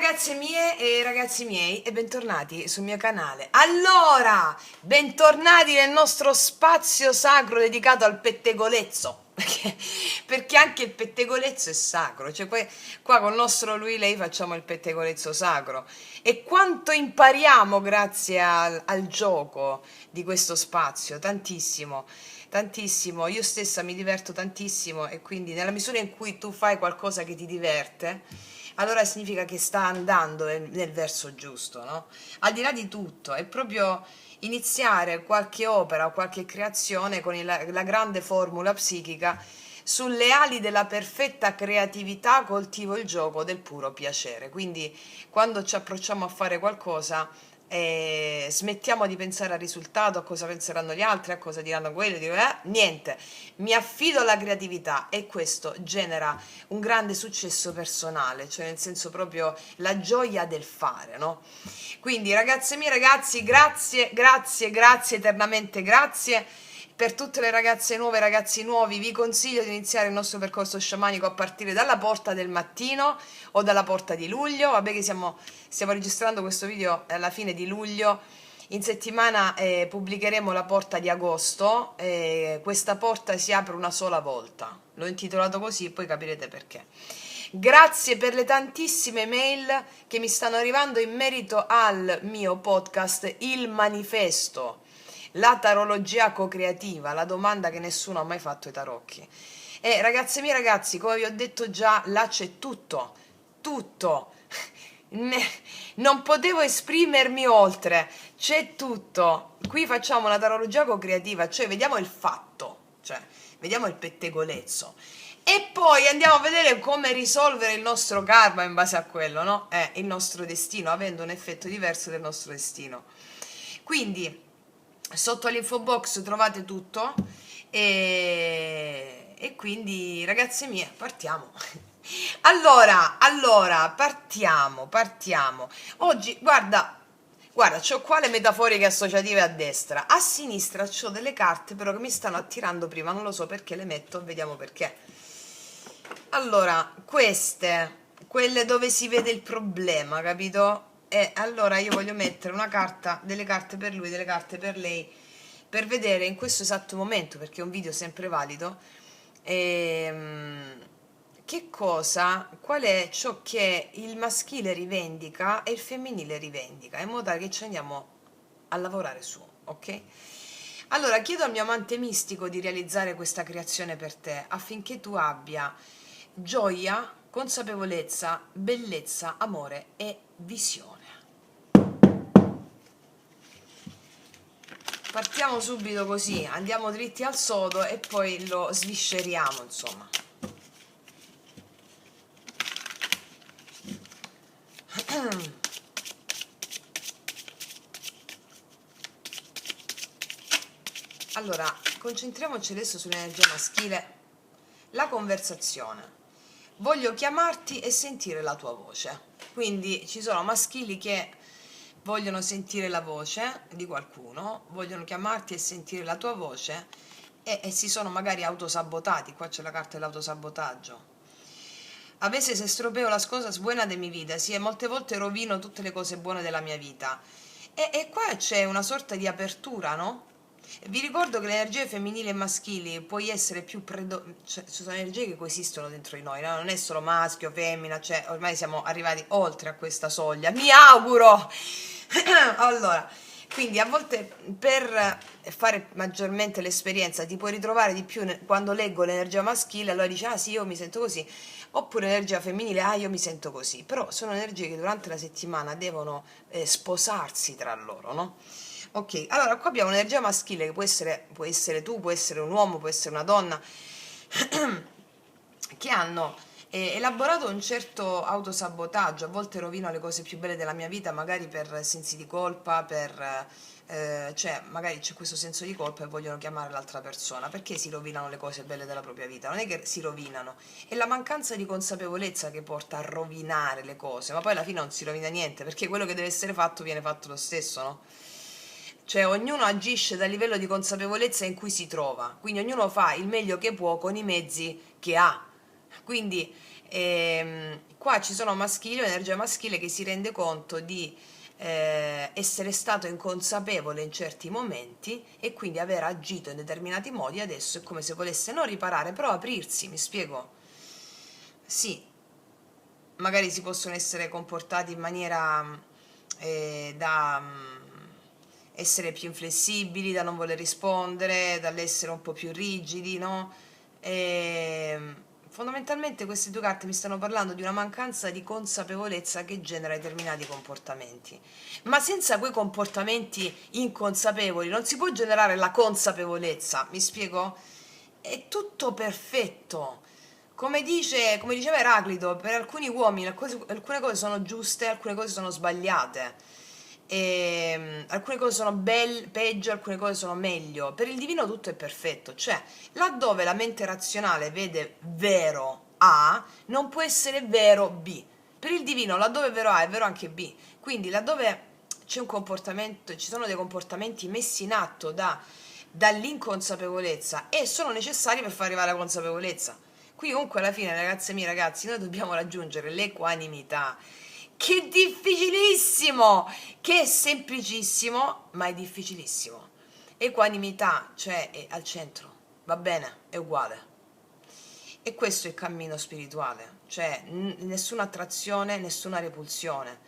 ragazze mie e ragazzi miei e bentornati sul mio canale. Allora, bentornati nel nostro spazio sacro dedicato al pettegolezzo, perché anche il pettegolezzo è sacro, cioè qua con il nostro lui lei facciamo il pettegolezzo sacro e quanto impariamo grazie al gioco di questo spazio, tantissimo. Tantissimo, io stessa mi diverto tantissimo e quindi nella misura in cui tu fai qualcosa che ti diverte, allora significa che sta andando nel verso giusto, no? Al di là di tutto, è proprio iniziare qualche opera o qualche creazione con la grande formula psichica: sulle ali della perfetta creatività coltivo il gioco del puro piacere. Quindi quando ci approcciamo a fare qualcosa, smettiamo di pensare al risultato, a cosa penseranno gli altri, a cosa diranno quelli, niente, mi affido alla creatività e questo genera un grande successo personale, cioè nel senso proprio la gioia del fare, no? Quindi ragazze mie, ragazzi, grazie, grazie, grazie, eternamente grazie. Per tutte le ragazze nuove e ragazzi nuovi vi consiglio di iniziare il nostro percorso sciamanico a partire dalla porta del mattino o dalla porta di luglio. Vabbè che stiamo registrando questo video alla fine di luglio. In settimana pubblicheremo la porta di agosto. Questa porta si apre una sola volta. L'ho intitolato così, poi capirete perché. Grazie per le tantissime mail che mi stanno arrivando in merito al mio podcast Il Manifesto. La tarologia co-creativa, la domanda che nessuno ha mai fatto ai tarocchi. E ragazze mie, ragazzi, come vi ho detto già, là c'è tutto, tutto. Non potevo esprimermi oltre, c'è tutto. Qui facciamo una tarologia co-creativa, cioè vediamo il fatto, cioè vediamo il pettegolezzo. E poi andiamo a vedere come risolvere il nostro karma in base a quello, no? Il nostro destino, avendo un effetto diverso del nostro destino. Quindi sotto all'info box trovate tutto e quindi ragazze mie partiamo. Allora partiamo. Oggi guarda, c'ho qua le metaforiche associative a destra, a sinistra c'ho delle carte però che mi stanno attirando prima, non lo so perché le metto, vediamo perché. Allora, quelle dove si vede il problema, capito? E allora io voglio mettere una carta, delle carte per lui, delle carte per lei, per vedere in questo esatto momento, perché è un video sempre valido, qual è ciò che il maschile rivendica e il femminile rivendica, in modo tale che ci andiamo a lavorare su, ok? Allora, chiedo al mio amante mistico di realizzare questa creazione per te, affinché tu abbia gioia, consapevolezza, bellezza, amore e visione. Partiamo subito così, andiamo dritti al sodo e poi lo svisceriamo, insomma. Allora, concentriamoci adesso sull'energia maschile, la conversazione. Voglio chiamarti e sentire la tua voce. Quindi ci sono maschili che vogliono sentire la voce di qualcuno, vogliono chiamarti e sentire la tua voce e si sono magari autosabotati. Qua c'è la carta dell'autosabotaggio. A veces estropeo las cosas buenas de mi vida, sì, e molte volte rovino tutte le cose buone della mia vita. E qua c'è una sorta di apertura, no? Vi ricordo che le energie femminili e maschili puoi essere più cioè, ci sono energie che coesistono dentro di noi, no? Non è solo maschio, femmina, cioè ormai siamo arrivati oltre a questa soglia, mi auguro! Allora, quindi a volte per fare maggiormente l'esperienza ti puoi ritrovare di più quando leggo l'energia maschile, allora dici ah sì, io mi sento così, oppure l'energia femminile, ah io mi sento così, però sono energie che durante la settimana devono sposarsi tra loro, no? Ok, allora qua abbiamo un'energia maschile che può essere tu, può essere un uomo, può essere una donna, che hanno elaborato un certo autosabotaggio. A volte rovino le cose più belle della mia vita, magari per sensi di colpa, cioè magari c'è questo senso di colpa e vogliono chiamare l'altra persona. Perché si rovinano le cose belle della propria vita? Non è che si rovinano, è la mancanza di consapevolezza che porta a rovinare le cose, ma poi alla fine non si rovina niente, perché quello che deve essere fatto viene fatto lo stesso, no? Cioè ognuno agisce dal livello di consapevolezza in cui si trova, quindi ognuno fa il meglio che può con i mezzi che ha. Quindi Qua ci sono maschili, un'energia maschile che si rende conto di essere stato inconsapevole in certi momenti e quindi aver agito in determinati modi. Adesso è come se volesse non riparare, però aprirsi, mi spiego? Sì, magari si possono essere comportati in maniera da essere più inflessibili, da non voler rispondere, dall'essere un po' più rigidi, no? Fondamentalmente queste due carte mi stanno parlando di una mancanza di consapevolezza che genera determinati comportamenti. Ma senza quei comportamenti inconsapevoli non si può generare la consapevolezza, mi spiego? È tutto perfetto. Come diceva Eraclito, per alcuni uomini alcune cose sono giuste, alcune cose sono sbagliate. Alcune cose sono peggio, alcune cose sono meglio. Per il divino tutto è perfetto, cioè laddove la mente razionale vede vero A, non può essere vero B. Per il divino, laddove è vero A, è vero anche B. Quindi laddove c'è un comportamento, ci sono dei comportamenti messi in atto dall'inconsapevolezza e sono necessari per far arrivare alla consapevolezza. Qui comunque alla fine, ragazze mie, ragazzi, noi dobbiamo raggiungere l'equanimità, che è difficilissimo, che è semplicissimo, ma è difficilissimo. Equanimità, cioè è al centro, va bene, è uguale. E questo è il cammino spirituale, cioè nessuna attrazione, nessuna repulsione.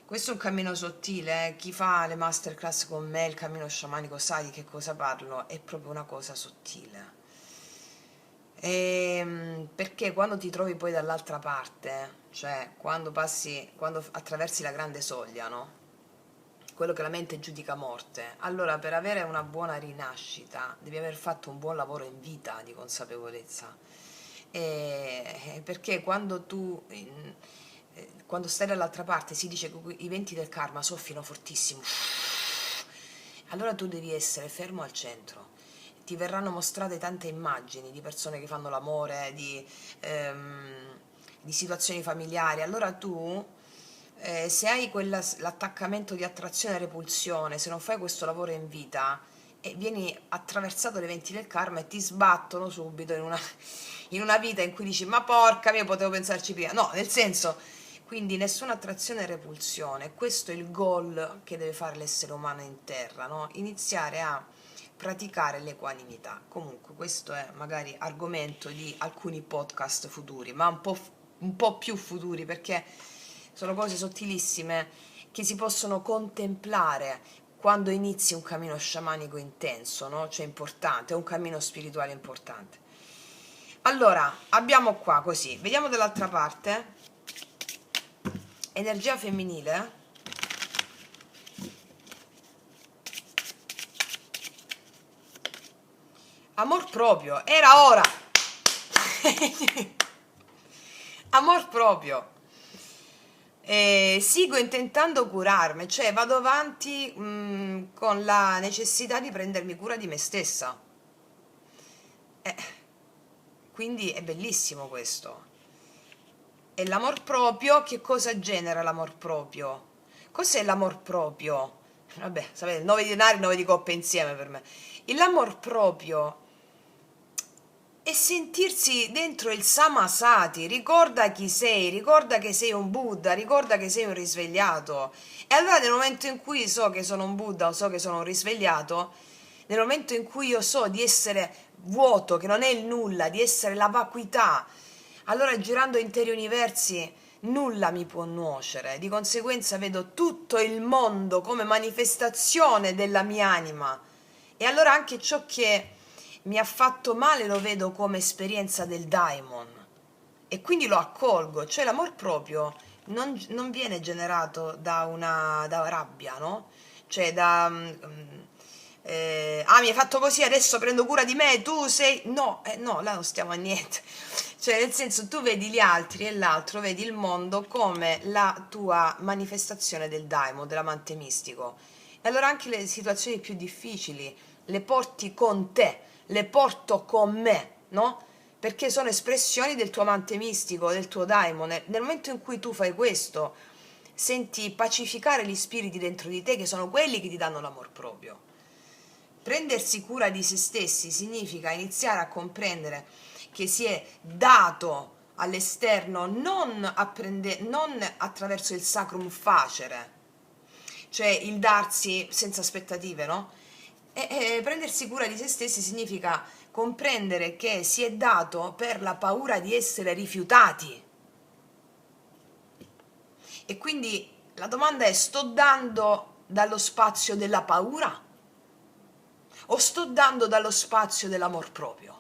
Questo è un cammino sottile, chi fa le masterclass con me, il cammino sciamanico, sa di che cosa parlo, è proprio una cosa sottile. Perché quando ti trovi poi dall'altra parte, cioè quando attraversi la grande soglia, no? Quello che la mente giudica morte, allora per avere una buona rinascita devi aver fatto un buon lavoro in vita di consapevolezza. Perché quando stai dall'altra parte si dice che i venti del karma soffino fortissimo, allora tu devi essere fermo al centro. Ti verranno mostrate tante immagini di persone che fanno l'amore, di situazioni familiari. Allora tu, se hai l'attaccamento di attrazione e repulsione, se non fai questo lavoro in vita, vieni attraversato dai venti del karma e ti sbattono subito in una vita in cui dici ma porca mia, potevo pensarci prima. No, nel senso, quindi nessuna attrazione e repulsione. Questo è il goal che deve fare l'essere umano in terra, no? Iniziare a praticare l'equanimità. Comunque questo è magari argomento di alcuni podcast futuri, ma un po' più futuri, perché sono cose sottilissime che si possono contemplare quando inizi un cammino sciamanico intenso, no? Cioè importante, un cammino spirituale importante. Allora, abbiamo qua così, vediamo dall'altra parte, energia femminile. Amor proprio, era ora. Amor proprio. Sigo intentando curarmi, cioè vado avanti con la necessità di prendermi cura di me stessa. Quindi è bellissimo questo. E l'amor proprio, che cosa genera l'amor proprio? Cos'è l'amor proprio? Vabbè, sapete, 9 di denari, 9 di coppe insieme per me. L'amor proprio è sentirsi dentro il Samasati, ricorda chi sei, ricorda che sei un Buddha, ricorda che sei un risvegliato. E allora nel momento in cui so che sono un Buddha o so che sono un risvegliato, nel momento in cui io so di essere vuoto, che non è il nulla, di essere la vacuità, allora girando interi universi nulla mi può nuocere, di conseguenza vedo tutto il mondo come manifestazione della mia anima. E allora anche ciò che mi ha fatto male lo vedo come esperienza del daimon e quindi lo accolgo, cioè l'amor proprio non viene generato da rabbia, no? Cioè mi hai fatto così, adesso prendo cura di me, tu sei... No, no, là non stiamo a niente. Cioè nel senso tu vedi gli altri e l'altro, vedi il mondo come la tua manifestazione del daimon, dell'amante mistico. E allora anche le situazioni più difficili le porti con te, le porto con me, no? Perché sono espressioni del tuo amante mistico, del tuo daimon. Nel momento in cui tu fai questo, senti pacificare gli spiriti dentro di te che sono quelli che ti danno l'amor proprio. Prendersi cura di se stessi significa iniziare a comprendere che si è dato all'esterno, non attraverso il sacrum facere, cioè il darsi senza aspettative, no? E prendersi cura di se stessi significa comprendere che si è dato per la paura di essere rifiutati. E quindi la domanda è: sto dando dallo spazio della paura o sto dando dallo spazio dell'amor proprio?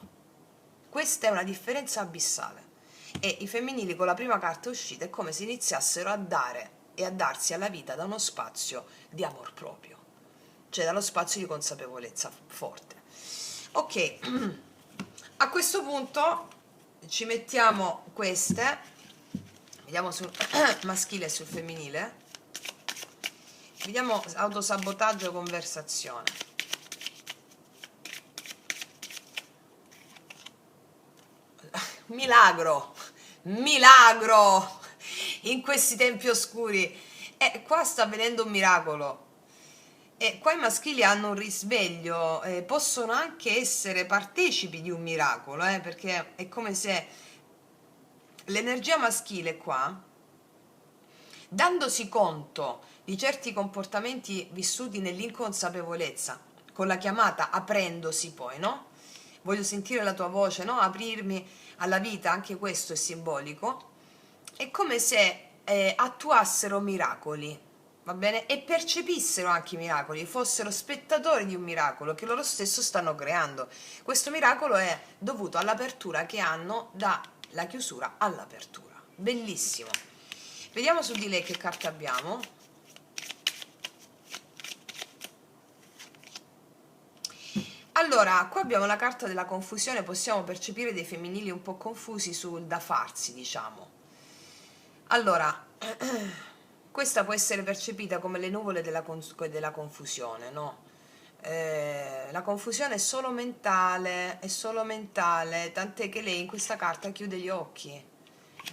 Questa è una differenza abissale. E i femminili con la prima carta uscita è come se iniziassero a dare e a darsi alla vita da uno spazio di amor proprio, cioè dallo spazio di consapevolezza forte. Ok, a questo punto ci mettiamo queste, vediamo sul maschile e sul femminile, vediamo autosabotaggio e conversazione. Milagro, milagro in questi tempi oscuri. E qua sta avvenendo un miracolo. E qua i maschili hanno un risveglio, possono anche essere partecipi di un miracolo, perché è come se l'energia maschile qua, dandosi conto di certi comportamenti vissuti nell'inconsapevolezza, con la chiamata aprendosi poi, no? Voglio sentire la tua voce, no? Aprirmi alla vita, anche questo è simbolico, è come se attuassero miracoli, va bene? E percepissero anche i miracoli, fossero spettatori di un miracolo che loro stesso stanno creando. Questo miracolo è dovuto all'apertura che hanno dalla chiusura all'apertura. Bellissimo. Vediamo su di lei che carta abbiamo. Allora, qua abbiamo la carta della confusione, possiamo percepire dei femminili un po' confusi sul da farsi, diciamo. Allora, questa può essere percepita come le nuvole della confusione, no? La confusione è solo mentale, tant'è che lei in questa carta chiude gli occhi.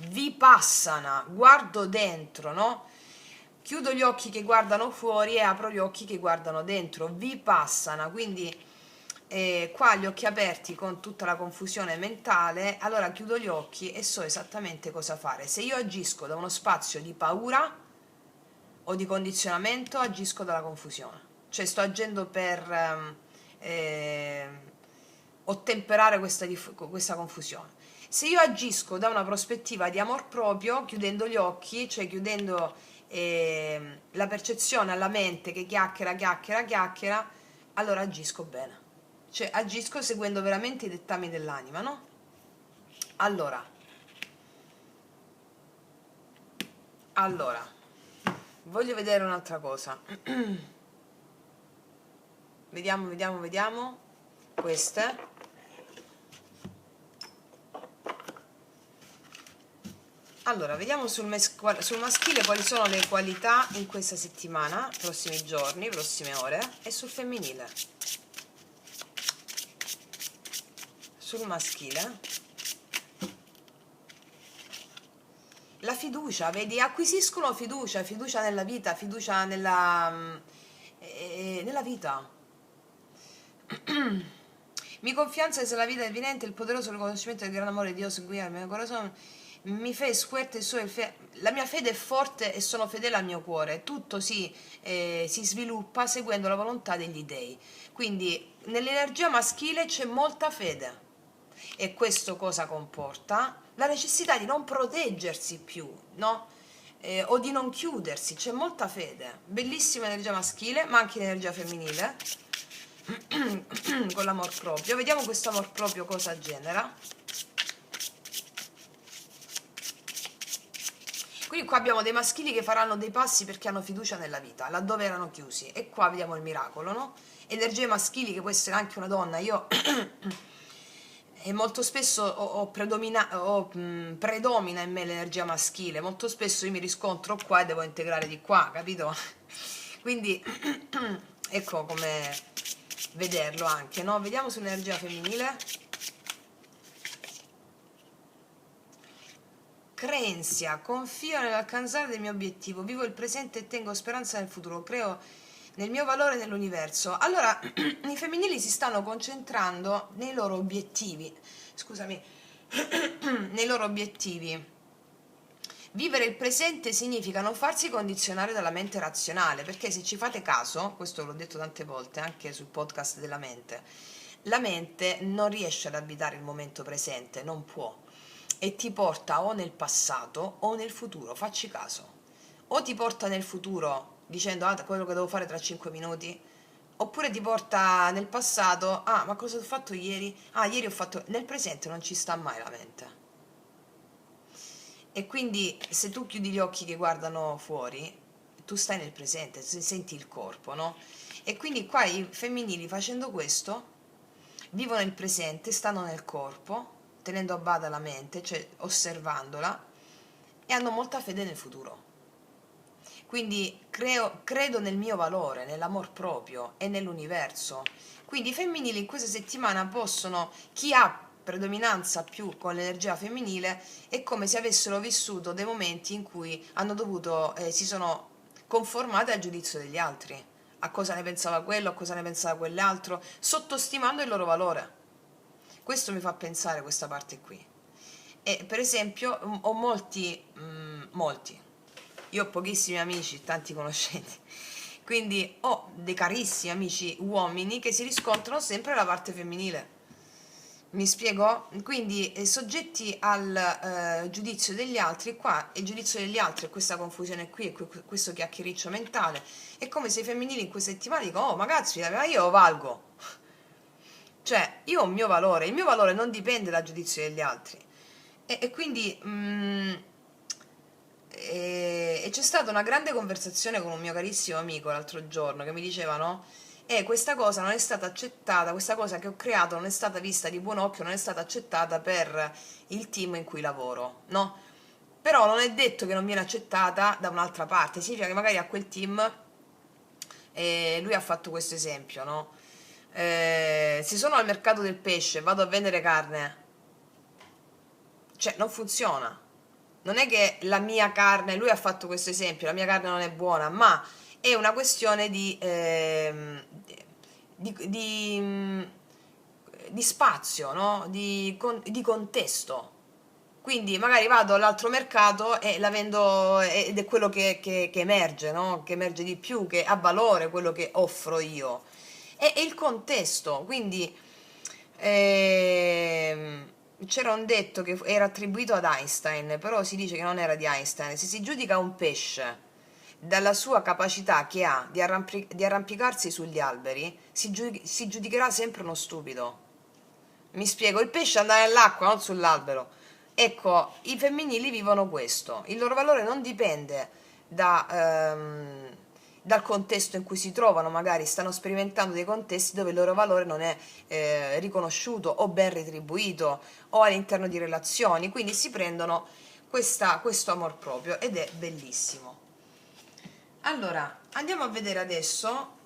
Vipassana, guardo dentro, no? Chiudo gli occhi che guardano fuori e apro gli occhi che guardano dentro. Vipassana, quindi qua gli occhi aperti con tutta la confusione mentale, allora chiudo gli occhi e so esattamente cosa fare. Se io agisco da uno spazio di paura o di condizionamento, agisco dalla confusione, cioè sto agendo per ottemperare questa confusione. Se io agisco da una prospettiva di amor proprio, chiudendo gli occhi, cioè chiudendo la percezione alla mente che chiacchiera, allora agisco bene. Cioè agisco seguendo veramente i dettami dell'anima, no? Allora, voglio vedere un'altra cosa. Vediamo. Queste. Allora, vediamo sul maschile quali sono le qualità in questa settimana, prossimi giorni, prossime ore, e sul femminile. Sul maschile la fiducia, vedi, acquisiscono fiducia nella vita, fiducia nella vita. Mi confianza se la vida è evidente, il poderoso riconoscimento del gran amore di Dio guida il mio corazon, mi fe fuerte la mia fede è forte e sono fedele al mio cuore, tutto si sviluppa seguendo la volontà degli dei. Quindi nell'energia maschile c'è molta fede. E questo cosa comporta? La necessità di non proteggersi più, no? O di non chiudersi, c'è molta fede. Bellissima energia maschile, ma anche energia femminile, con l'amor proprio. Vediamo questo amor proprio cosa genera. Quindi qua abbiamo dei maschili che faranno dei passi perché hanno fiducia nella vita, laddove erano chiusi. E qua vediamo il miracolo, no? Energie maschili, che può essere anche una donna. Io e molto spesso predomina in me l'energia maschile, molto spesso io mi riscontro qua e devo integrare di qua, capito? Quindi ecco come vederlo anche, no? Vediamo sull'energia femminile. Creenza, confio nell'alcanzare del mio obiettivo, vivo il presente e tengo speranza nel futuro, creo nel mio valore nell'universo. Allora, i femminili si stanno concentrando nei loro obiettivi. Scusami, nei loro obiettivi. Vivere il presente significa non farsi condizionare dalla mente razionale, perché se ci fate caso, questo l'ho detto tante volte anche sul podcast della mente, la mente non riesce ad abitare il momento presente, non può, e ti porta o nel passato o nel futuro, facci caso. O ti porta nel futuro dicendo ah, quello che devo fare tra 5 minuti, oppure ti porta nel passato, ah, ma cosa ho fatto ieri? Ah, ieri ho fatto... Nel presente non ci sta mai la mente. E quindi se tu chiudi gli occhi che guardano fuori, tu stai nel presente, senti il corpo, no? E quindi qua i femminili facendo questo vivono il presente, stanno nel corpo, tenendo a bada la mente, cioè osservandola, e hanno molta fede nel futuro. Quindi credo nel mio valore, nell'amor proprio e nell'universo. Quindi i femminili in questa settimana possono, chi ha predominanza più con l'energia femminile, è come se avessero vissuto dei momenti in cui hanno dovuto, si sono conformate al giudizio degli altri, a cosa ne pensava quello, a cosa ne pensava quell'altro, sottostimando il loro valore. Questo mi fa pensare questa parte qui. E per esempio ho molti, io ho pochissimi amici, tanti conoscenti, quindi ho dei carissimi amici uomini che si riscontrano sempre la parte femminile. Mi spiego? Quindi soggetti al giudizio degli altri, qua il giudizio degli altri è questa confusione qui, questo chiacchiericcio mentale, è come se i femminili in questa settimana dicono oh ragazzi, ma io valgo, cioè io ho il mio valore non dipende dal giudizio degli altri. E quindi e c'è stata una grande conversazione con un mio carissimo amico l'altro giorno che mi dicevano questa cosa non è stata accettata, questa cosa che ho creato non è stata vista di buon occhio, non è stata accettata per il team in cui lavoro, no? Però non è detto che non viene accettata da un'altra parte, significa che magari a quel team lui ha fatto questo esempio, no? Se sono al mercato del pesce, vado a vendere carne, cioè non funziona. Non è che la mia carne, lui ha fatto questo esempio, la mia carne non è buona, ma è una questione di, di, mm, di spazio, no? Di contesto. Quindi magari vado all'altro mercato e la vendo ed è quello che emerge, no? Che emerge di più, che ha valore quello che offro io. È il contesto, quindi c'era un detto che era attribuito ad Einstein, però si dice che non era di Einstein. Se si giudica un pesce dalla sua capacità che ha di arrampicarsi sugli alberi, si giudicherà sempre uno stupido. Mi spiego, il pesce anda nell'acqua, non sull'albero. Ecco, i femminili vivono questo. Il loro valore non dipende dal contesto in cui si trovano, magari stanno sperimentando dei contesti dove il loro valore non è riconosciuto o ben retribuito o all'interno di relazioni, quindi si prendono questo amor proprio ed è bellissimo. Allora, andiamo a vedere adesso,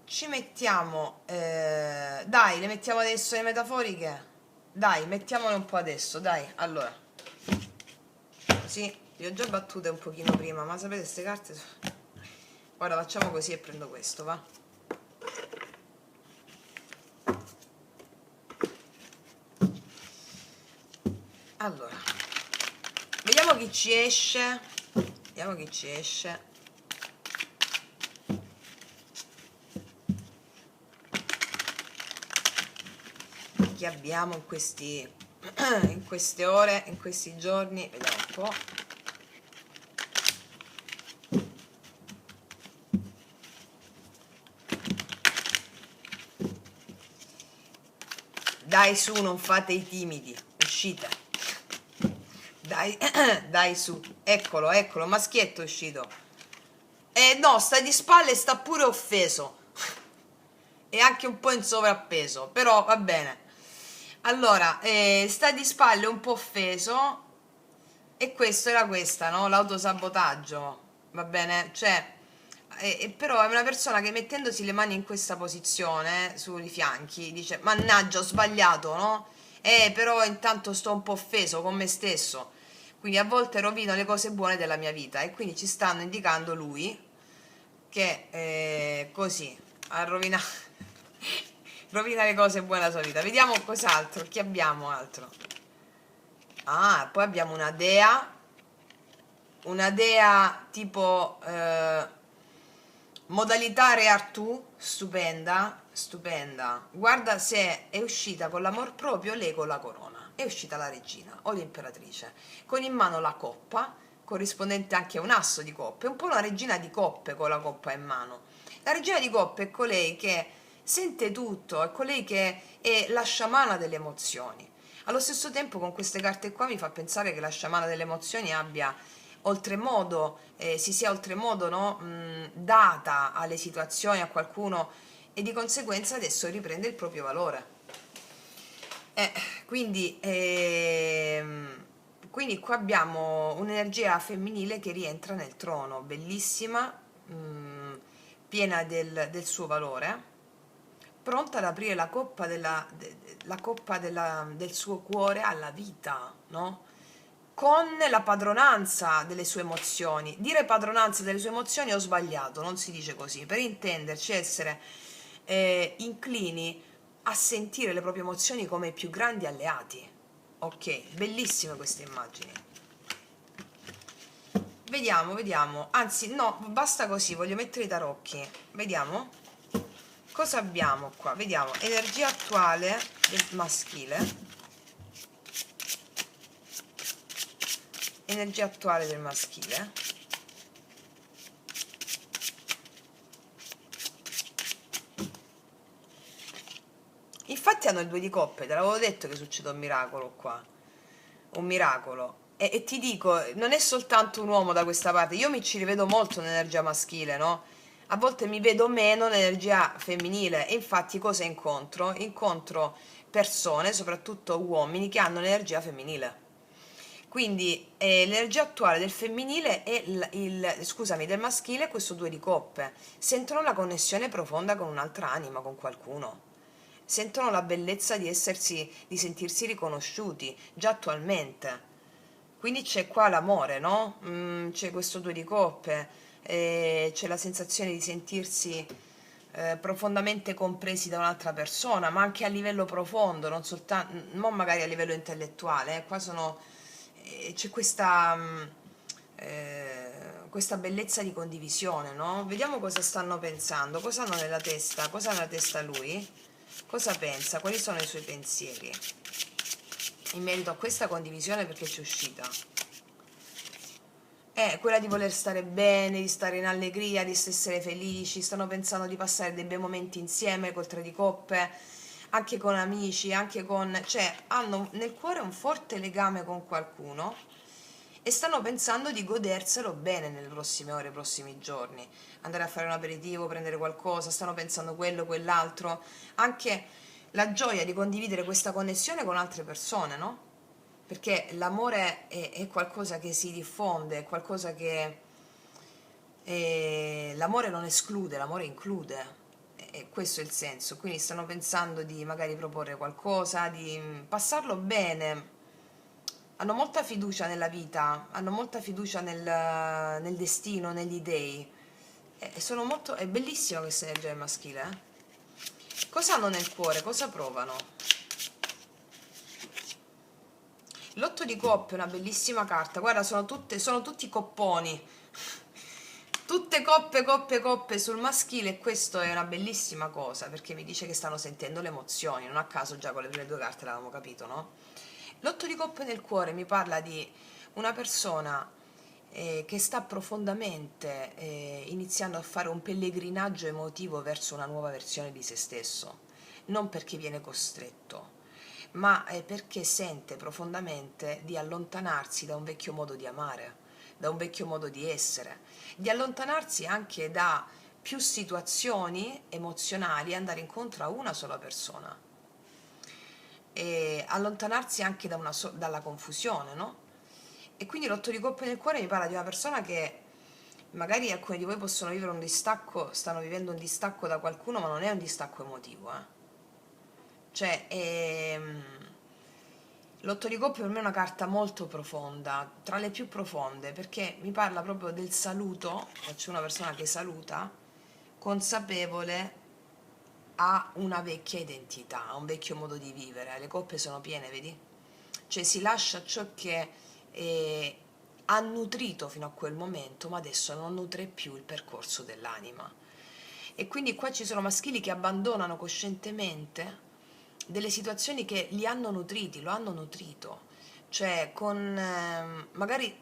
ci mettiamo, dai, le mettiamo adesso le metaforiche? Dai, mettiamole un po' adesso, dai, allora, sì, le ho già battute un pochino prima, ma sapete, queste carte... Ora facciamo così e prendo questo, va? Allora, vediamo chi ci esce, vediamo chi ci esce. Che abbiamo in in queste ore, in questi giorni, vediamo un po'. Dai su, non fate i timidi, uscite. Dai, dai su, eccolo, maschietto è uscito. No, sta di spalle e sta pure offeso. E anche un po' in sovrappeso, però va bene. Allora, sta di spalle un po' offeso e questo era questa, no? L'autosabotaggio, va bene? Cioè, però è una persona che mettendosi le mani in questa posizione, sui fianchi, dice, mannaggia, ho sbagliato, no? Però intanto sto un po' offeso con me stesso, quindi a volte rovino le cose buone della mia vita e quindi ci stanno indicando lui che così, a rovinare rovina le cose buone della sua vita. Vediamo cos'altro, chi abbiamo altro? Ah, poi abbiamo una dea tipo modalità Re Artù, stupenda, stupenda. Guarda se è uscita con l'amor proprio lei con la corona. È uscita la regina o l'imperatrice, con in mano la coppa, corrispondente anche a un asso di coppe, un po' una regina di coppe con la coppa in mano. La regina di coppe è colei che sente tutto, è colei che è la sciamana delle emozioni. Allo stesso tempo con queste carte qua mi fa pensare che la sciamana delle emozioni abbia oltremodo, si sia oltremodo, no, data alle situazioni, a qualcuno, e di conseguenza adesso riprende il proprio valore. Eh, quindi, quindi qua abbiamo un'energia femminile che rientra nel trono, bellissima, piena del suo valore, pronta ad aprire la coppa, la coppa del suo cuore alla vita, no? Con la padronanza delle sue emozioni. Dire padronanza delle sue emozioni ho sbagliato, non si dice così. Per intenderci, essere inclini a sentire le proprie emozioni come i più grandi alleati. Ok, bellissime queste immagini. Vediamo, vediamo. Anzi, no, basta così, voglio mettere i tarocchi. Vediamo. Cosa abbiamo qua? Vediamo, energia attuale del maschile. Energia attuale del maschile. Infatti hanno il 2 di coppe, te l'avevo detto che succede un miracolo qua. Un miracolo. E ti dico, non è soltanto un uomo da questa parte, io mi ci rivedo molto nell'energia maschile, no? A volte mi vedo meno nell'energia femminile e infatti cosa incontro? Incontro persone, soprattutto uomini, che hanno l'energia femminile. Quindi l'energia attuale del femminile e scusami, del maschile è questo 2 di coppe. Sentono la connessione profonda con un'altra anima, con qualcuno. Sentono la bellezza di sentirsi riconosciuti già attualmente. Quindi c'è qua l'amore, no? C'è questo 2 di coppe, c'è la sensazione di sentirsi profondamente compresi da un'altra persona, ma anche a livello profondo, non soltanto, non magari a livello intellettuale. Qua c'è questa bellezza di condivisione, no? Vediamo cosa stanno pensando, cosa hanno nella testa, cosa ha nella testa lui, cosa pensa, quali sono i suoi pensieri in merito a questa condivisione, perché c'è uscita. È quella di voler stare bene, di stare in allegria, di essere felici, stanno pensando di passare dei bei momenti insieme col 3 di coppe, anche con amici, anche con... cioè hanno nel cuore un forte legame con qualcuno e stanno pensando di goderselo bene nelle prossime ore, nei prossimi giorni, andare a fare un aperitivo, prendere qualcosa, stanno pensando quello, quell'altro, anche la gioia di condividere questa connessione con altre persone, no? Perché l'amore è qualcosa che si diffonde, è qualcosa che l'amore non esclude, l'amore include, e questo è il senso. Quindi stanno pensando di magari proporre qualcosa, di passarlo bene, hanno molta fiducia nella vita, hanno molta fiducia nel destino, negli dei, sono molto, è bellissima questa energia maschile, eh? Cosa hanno nel cuore, cosa provano? L'otto di coppe è una bellissima carta, guarda, sono tutti copponi, tutte coppe, coppe, coppe sul maschile, e questo è una bellissima cosa perché mi dice che stanno sentendo le emozioni, non a caso già con le prime due carte l'avevamo capito, no? L'otto di coppe nel cuore mi parla di una persona che sta profondamente iniziando a fare un pellegrinaggio emotivo verso una nuova versione di se stesso, non perché viene costretto, ma perché sente profondamente di allontanarsi da un vecchio modo di amare, da un vecchio modo di essere, di allontanarsi anche da più situazioni emozionali e andare incontro a una sola persona, e allontanarsi anche dalla confusione, no? E quindi l'otto di coppe nel cuore mi parla di una persona che magari alcuni di voi possono vivere un distacco, stanno vivendo un distacco da qualcuno, ma non è un distacco emotivo, eh. Cioè, l'otto di coppe per me è una carta molto profonda, tra le più profonde, perché mi parla proprio del saluto, c'è una persona che saluta, consapevole a una vecchia identità, a un vecchio modo di vivere. Le coppe sono piene, vedi? cioè si lascia ciò che ha nutrito fino a quel momento, ma adesso non nutre più il percorso dell'anima. E quindi qua ci sono maschili che abbandonano coscientemente delle situazioni che li hanno nutriti, lo hanno nutrito, cioè con magari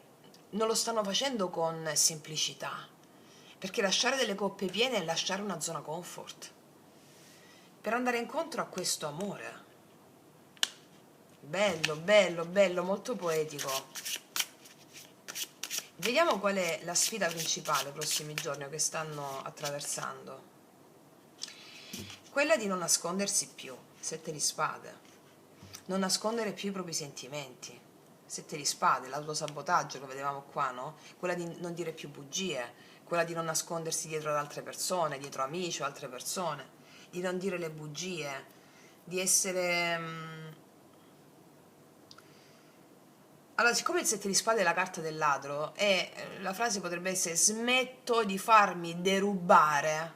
non lo stanno facendo con semplicità, perché lasciare delle coppe piene è lasciare una zona comfort per andare incontro a questo amore. Bello, bello, bello, molto poetico. Vediamo qual è la sfida principale nei prossimi giorni che stanno attraversando. Quella di non nascondersi più, 7 di spade. Non nascondere più i propri sentimenti. 7 di spade, l'autosabotaggio, lo vedevamo qua, no? Quella di non dire più bugie, quella di non nascondersi dietro ad altre persone, dietro amici o altre persone, di non dire le bugie, di essere... Allora, siccome il 7 di spade è la carta del ladro, e la frase potrebbe essere smetto di farmi derubare,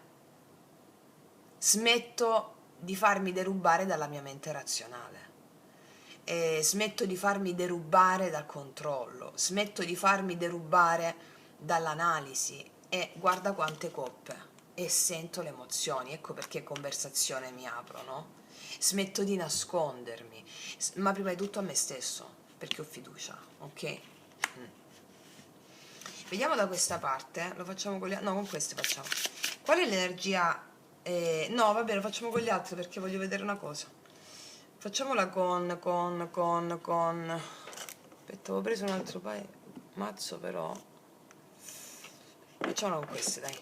smetto di farmi derubare dalla mia mente razionale. Smetto di farmi derubare dal controllo, smetto di farmi derubare dall'analisi e guarda quante coppe e sento le emozioni, ecco perché conversazione mi apro, no? Smetto di nascondermi, ma prima di tutto a me stesso, perché ho fiducia, ok? Vediamo da questa parte, lo facciamo con le... no, con queste facciamo. Qual è l'energia? No, vabbè, lo facciamo con le altre perché voglio vedere una cosa. Facciamola con... Aspetta, avevo preso un altro paio mazzo, però... Facciamola con queste, dai.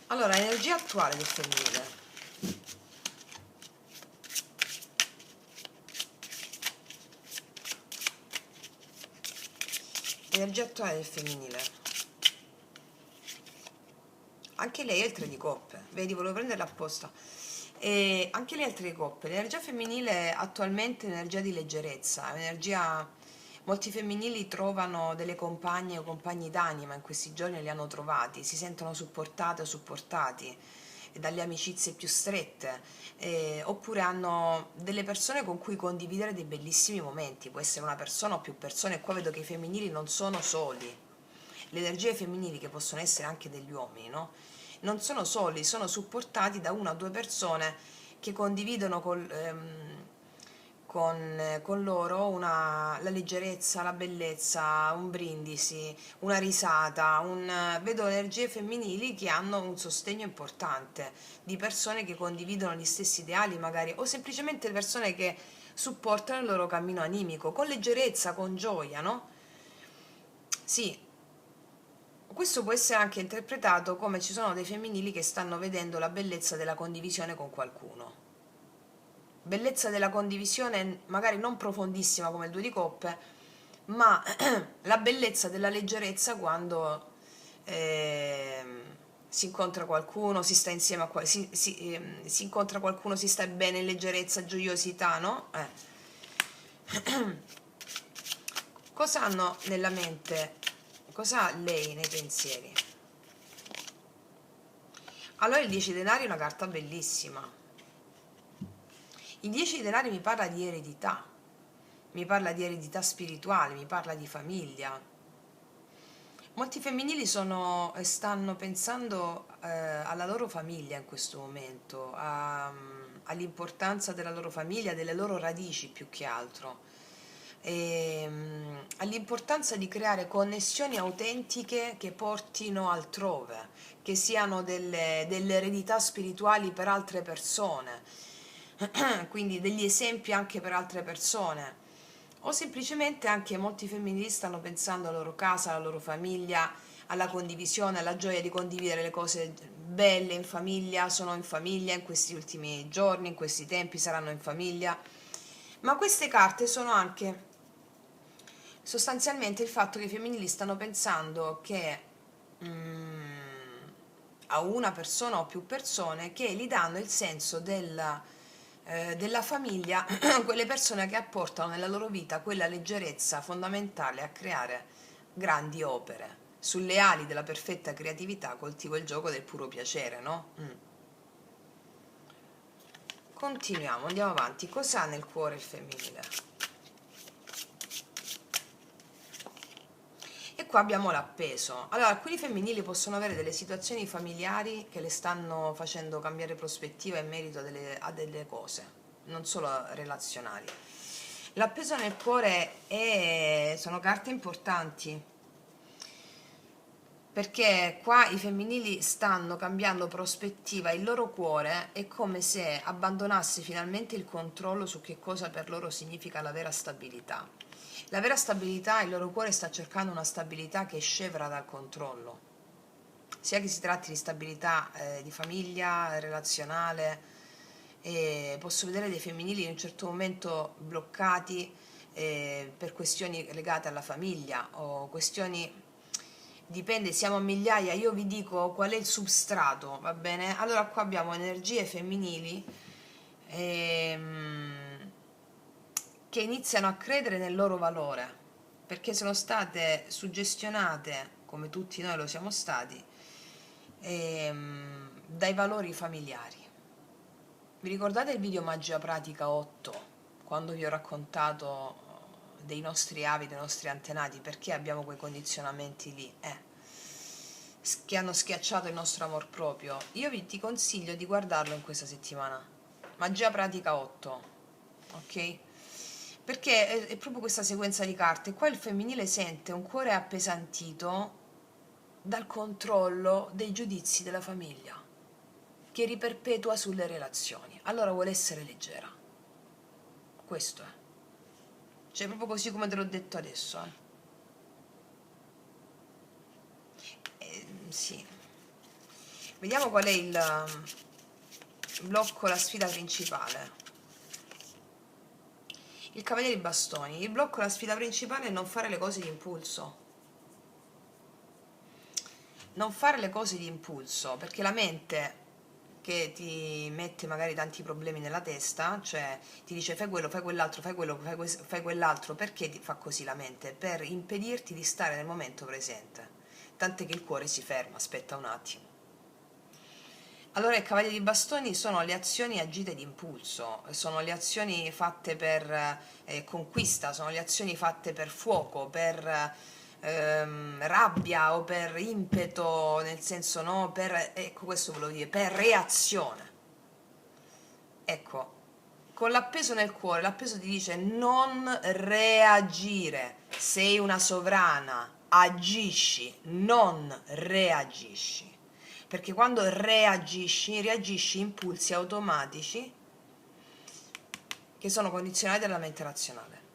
Allora, energia attuale del femminile. Energia attuale del femminile. Anche lei è il 3 di coppe. Vedi, volevo prenderla apposta. E anche le altre coppe, l'energia femminile attualmente è un'energia di leggerezza, un'energia, molti femminili trovano delle compagne o compagni d'anima, in questi giorni li hanno trovati, si sentono supportate o supportati dalle amicizie più strette, oppure hanno delle persone con cui condividere dei bellissimi momenti, può essere una persona o più persone, e qua vedo che i femminili non sono soli, le energie femminili che possono essere anche degli uomini, no? Non sono soli, sono supportati da una o due persone che condividono con loro la leggerezza, la bellezza, un brindisi, una risata, vedo energie femminili che hanno un sostegno importante, di persone che condividono gli stessi ideali magari, o semplicemente persone che supportano il loro cammino animico, con leggerezza, con gioia, no? Sì, questo può essere anche interpretato come ci sono dei femminili che stanno vedendo la bellezza della condivisione con qualcuno. Bellezza della condivisione magari non profondissima come il 2 di coppe, ma la bellezza della leggerezza quando si incontra qualcuno, si sta insieme a si incontra qualcuno, si sta bene in leggerezza, gioiosità, no? Cosa hanno nella mente? Cosa ha lei nei pensieri? Allora il 10 denari è una carta bellissima. Il 10 denari mi parla di eredità, mi parla di eredità spirituale, mi parla di famiglia. Molti femminili stanno pensando alla loro famiglia in questo momento, all'importanza della loro famiglia, delle loro radici più che altro, all'importanza di creare connessioni autentiche che portino altrove, che siano delle eredità spirituali per altre persone, quindi degli esempi anche per altre persone. O semplicemente anche molti femminili stanno pensando alla loro casa, alla loro famiglia, alla condivisione, alla gioia di condividere le cose belle in famiglia, sono in famiglia in questi ultimi giorni, in questi tempi saranno in famiglia. Ma queste carte sono anche sostanzialmente il fatto che i femminili stanno pensando che a una persona o più persone che gli danno il senso della famiglia, quelle persone che apportano nella loro vita quella leggerezza fondamentale a creare grandi opere. Sulle ali della perfetta creatività coltivo il gioco del puro piacere, no? Continuiamo, andiamo avanti. Cos'ha nel cuore il femminile? E qua abbiamo l'appeso. Allora, alcuni femminili possono avere delle situazioni familiari che le stanno facendo cambiare prospettiva in merito a delle cose, non solo relazionali. L'appeso nel cuore sono carte importanti, perché qua i femminili stanno cambiando prospettiva, il loro cuore è come se abbandonasse finalmente il controllo su che cosa per loro significa la vera stabilità. La vera stabilità, il loro cuore sta cercando una stabilità che è scevra dal controllo, sia che si tratti di stabilità di famiglia, relazionale. Posso vedere dei femminili in un certo momento bloccati per questioni legate alla famiglia o questioni, dipende, siamo a migliaia, io vi dico qual è il substrato, va bene? Allora qua abbiamo energie femminili che iniziano a credere nel loro valore, perché sono state suggestionate, come tutti noi lo siamo stati, dai valori familiari. Vi ricordate il video Magia Pratica 8, quando vi ho raccontato dei nostri avi, dei nostri antenati, perché abbiamo quei condizionamenti lì, che hanno schiacciato il nostro amor proprio? Io ti consiglio di guardarlo in questa settimana, Magia Pratica 8, ok? Perché è proprio questa sequenza di carte. Qua il femminile sente un cuore appesantito dal controllo dei giudizi della famiglia, che riperpetua sulle relazioni. Allora vuole essere leggera. Questo è. Cioè, proprio così come te l'ho detto adesso, sì. Vediamo qual è il blocco, la sfida principale. Il cavaliere di bastoni. Il blocco, la sfida principale è non fare le cose di impulso. Non fare le cose di impulso, perché la mente che ti mette magari tanti problemi nella testa, cioè ti dice fai quello, fai quell'altro, fai quello, fai quell'altro, perché ti fa così la mente? Per impedirti di stare nel momento presente, tant'è che il cuore si ferma, aspetta un attimo. Allora i cavalieri di bastoni sono le azioni agite di impulso, sono le azioni fatte per conquista, sono le azioni fatte per fuoco, per rabbia o per impeto, nel senso, no, per, ecco, questo volevo dire, per reazione. Ecco, con l'appeso nel cuore, l'appeso ti dice non reagire, sei una sovrana, agisci, non reagisci. Perché quando reagisci impulsi automatici che sono condizionati dalla mente razionale.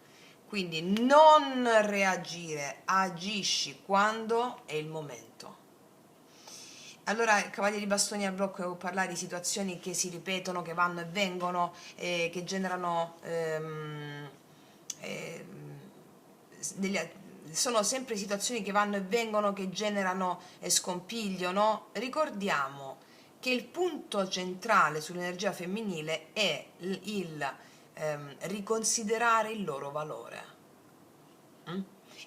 Quindi non reagire, agisci quando è il momento. Allora, Cavaliere di bastoni al blocco, devo parlare di situazioni che si ripetono, che vanno e vengono, che generano sono sempre situazioni che vanno e vengono, che generano scompiglio, no? Ricordiamo che il punto centrale sull'energia femminile è il riconsiderare il loro valore.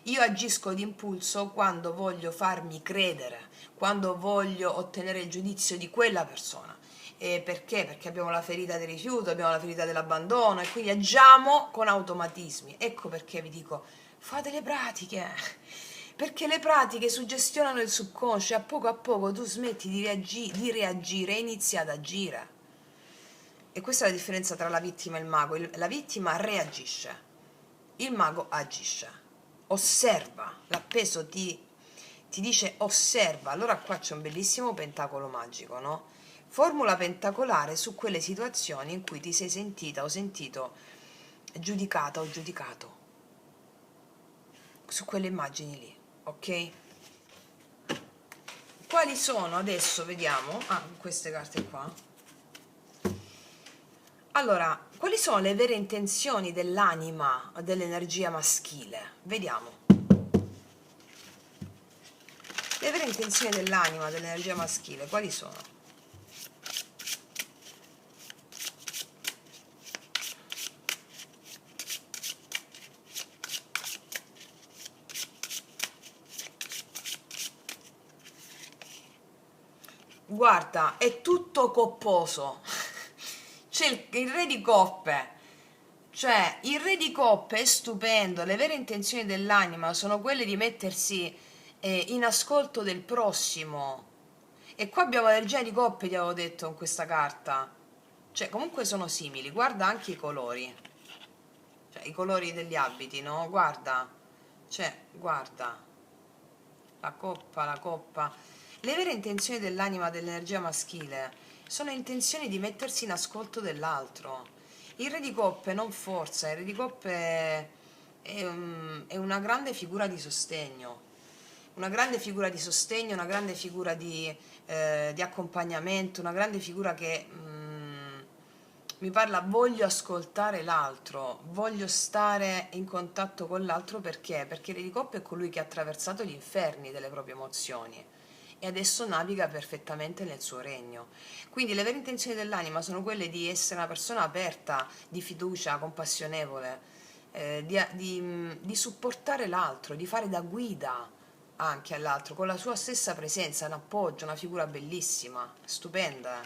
Io agisco d'impulso quando voglio farmi credere, quando voglio ottenere il giudizio di quella persona. E perché? Perché abbiamo la ferita del rifiuto, abbiamo la ferita dell'abbandono e quindi agiamo con automatismi. Ecco perché vi dico, fate le pratiche, perché le pratiche suggestionano il subconscio e a poco tu smetti di reagire e inizi ad agire. E questa è la differenza tra la vittima e il mago. La vittima reagisce, il mago agisce. Osserva, l'appeso ti dice osserva. Allora qua c'è un bellissimo pentacolo magico, no? Formula pentacolare su quelle situazioni in cui ti sei sentita o sentito giudicata o giudicato, su quelle immagini lì, ok? Quali sono adesso, vediamo, queste carte qua. Allora, quali sono le vere intenzioni dell'anima, dell'energia maschile? Vediamo. Le vere intenzioni dell'anima, dell'energia maschile, quali sono? Guarda, è tutto copposo. C'è il re di coppe, cioè il re di coppe è stupendo, le vere intenzioni dell'anima sono quelle di mettersi in ascolto del prossimo. E qua abbiamo l'energia di coppe, ti avevo detto, con questa carta. Cioè, comunque sono simili, guarda anche i colori. Cioè, i colori degli abiti, no? Guarda. Cioè, guarda. La coppa, la coppa. Le vere intenzioni dell'anima dell'energia maschile sono intenzioni di mettersi in ascolto dell'altro. Il re di coppe non forza, il re di coppe è una grande figura di sostegno. Una grande figura di sostegno, una grande figura di accompagnamento, una grande figura che mi parla, voglio ascoltare l'altro, voglio stare in contatto con l'altro perché? Perché il re di coppe è colui che ha attraversato gli inferni delle proprie emozioni e adesso naviga perfettamente nel suo regno. Quindi le vere intenzioni dell'anima sono quelle di essere una persona aperta, di fiducia, compassionevole, di supportare l'altro, di fare da guida anche all'altro, con la sua stessa presenza, un appoggio, una figura bellissima, stupenda.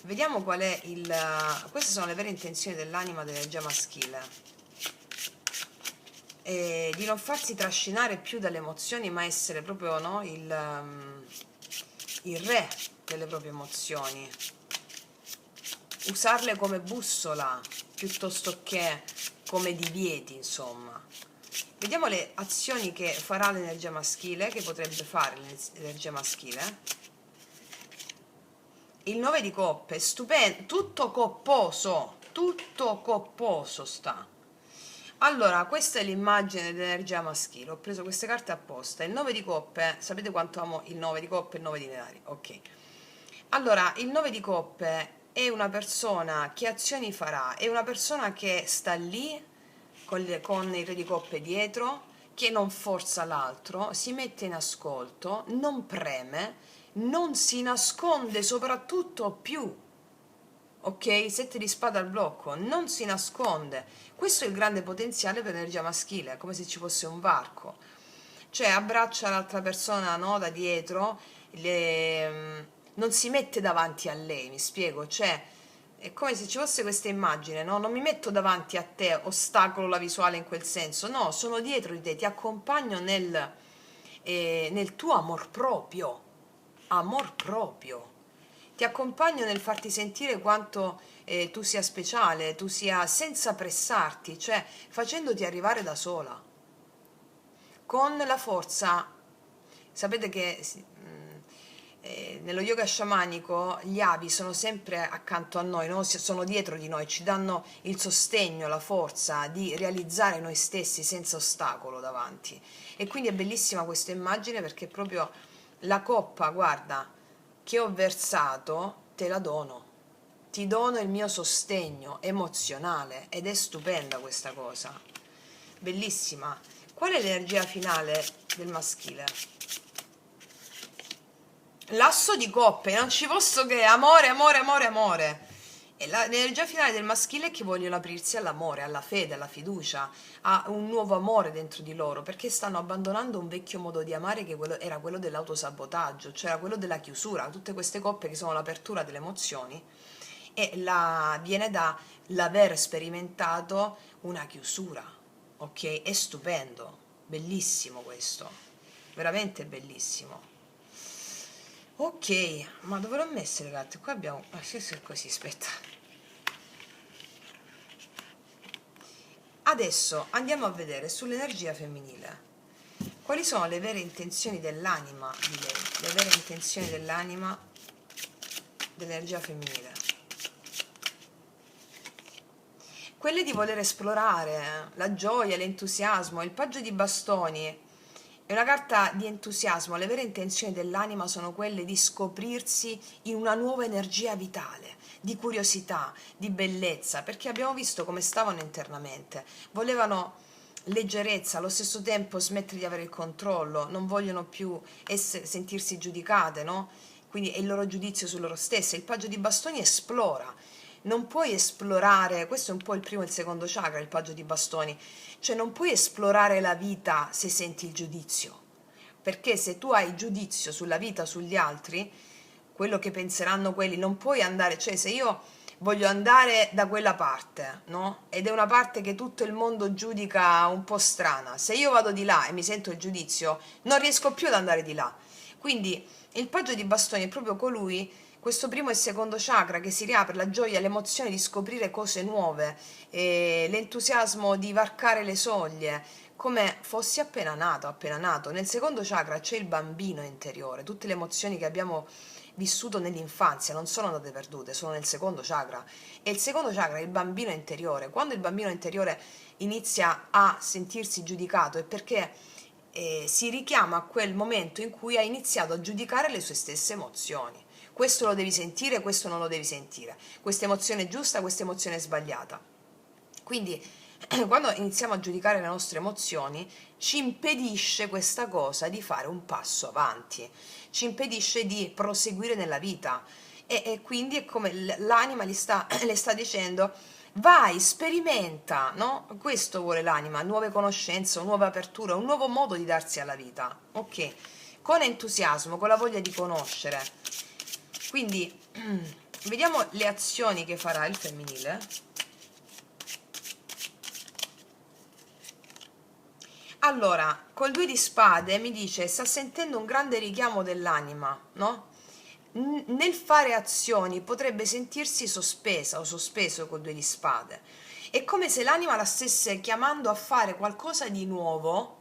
Vediamo qual è il... Queste sono le vere intenzioni dell'anima dell'energia maschile. Di non farsi trascinare più dalle emozioni, ma essere proprio, no, il re delle proprie emozioni. Usarle come bussola piuttosto che come divieti, insomma. Vediamo le azioni che farà l'energia maschile, che potrebbe fare l'energia maschile. Il 9 di coppe, stupendo, tutto copposo sta. Allora, questa è l'immagine dell'energia maschile, ho preso queste carte apposta. Il 9 di coppe, sapete quanto amo il 9 di coppe e il 9 di denari? Ok. Allora, il 9 di coppe è una persona che azioni farà? È una persona che sta lì con il re di coppe dietro, che non forza l'altro, si mette in ascolto, non preme, non si nasconde soprattutto più. Ok? 7 di spada al blocco, non si nasconde. Questo è il grande potenziale per l'energia maschile, è come se ci fosse un varco. Cioè abbraccia l'altra persona, no, da dietro, non si mette davanti a lei, mi spiego? Cioè è come se ci fosse questa immagine, no? Non mi metto davanti a te, ostacolo la visuale in quel senso, no, sono dietro di te, ti accompagno nel tuo amor proprio. Ti accompagno nel farti sentire quanto tu sia speciale, tu sia senza pressarti, cioè facendoti arrivare da sola, con la forza. Sapete che nello yoga sciamanico gli avi sono sempre accanto a noi, no? Sono dietro di noi, ci danno il sostegno, la forza di realizzare noi stessi senza ostacolo davanti. E quindi è bellissima questa immagine perché proprio la coppa, guarda, che ho versato, te la dono. Ti dono il mio sostegno emozionale ed è stupenda questa cosa. Bellissima. Qual è l'energia finale del maschile? L'asso di coppe, non ci posso che amore, amore, amore, amore. E l'energia finale del maschile è che vogliono aprirsi all'amore, alla fede, alla fiducia, a un nuovo amore dentro di loro, perché stanno abbandonando un vecchio modo di amare che era quello dell'autosabotaggio, cioè era quello della chiusura. Tutte queste coppe che sono l'apertura delle emozioni e viene da l'aver sperimentato una chiusura, ok? È stupendo, bellissimo questo, veramente bellissimo. Ok, ma dove l'ho messe le carte? Qua abbiamo... Ah, sì, sì, così, aspetta. Adesso andiamo a vedere sull'energia femminile. Quali sono le vere intenzioni dell'anima di lei? Le vere intenzioni dell'anima dell'energia femminile. Quelle di voler esplorare la gioia, l'entusiasmo, il paggio di bastoni. È una carta di entusiasmo, le vere intenzioni dell'anima sono quelle di scoprirsi in una nuova energia vitale, di curiosità, di bellezza, perché abbiamo visto come stavano internamente. Volevano leggerezza, allo stesso tempo smettere di avere il controllo, non vogliono più sentirsi giudicate, no? Quindi è il loro giudizio su loro stesse. Il paggio di bastoni esplora. Non puoi esplorare, questo è un po' il primo e il secondo chakra, il paggio di bastoni, cioè non puoi esplorare la vita se senti il giudizio, perché se tu hai giudizio sulla vita, sugli altri, quello che penseranno quelli, non puoi andare, cioè se io voglio andare da quella parte, no? Ed è una parte che tutto il mondo giudica un po' strana. Se io vado di là e mi sento il giudizio, non riesco più ad andare di là. Quindi il paggio di bastoni è proprio colui, questo primo e secondo chakra, che si riapre la gioia, l'emozione di scoprire cose nuove, l'entusiasmo di varcare le soglie, come fossi appena nato, appena nato. Nel secondo chakra c'è il bambino interiore, tutte le emozioni che abbiamo vissuto nell'infanzia non sono andate perdute, sono nel secondo chakra. E il secondo chakra è il bambino interiore. Quando il bambino interiore inizia a sentirsi giudicato è perché si richiama a quel momento in cui ha iniziato a giudicare le sue stesse emozioni. Questo lo devi sentire, questo non lo devi sentire. Questa emozione è giusta, questa emozione è sbagliata. Quindi quando iniziamo a giudicare le nostre emozioni, ci impedisce questa cosa di fare un passo avanti, ci impedisce di proseguire nella vita e quindi è come l'anima le sta dicendo vai, sperimenta, no? Questo vuole l'anima, nuove conoscenze, nuove aperture, un nuovo modo di darsi alla vita, ok? Con entusiasmo, con la voglia di conoscere. Quindi vediamo le azioni che farà il femminile. Allora, col 2 di spade mi dice sta sentendo un grande richiamo dell'anima, no? Nel fare azioni potrebbe sentirsi sospesa o sospeso col 2 di spade. È come se l'anima la stesse chiamando a fare qualcosa di nuovo,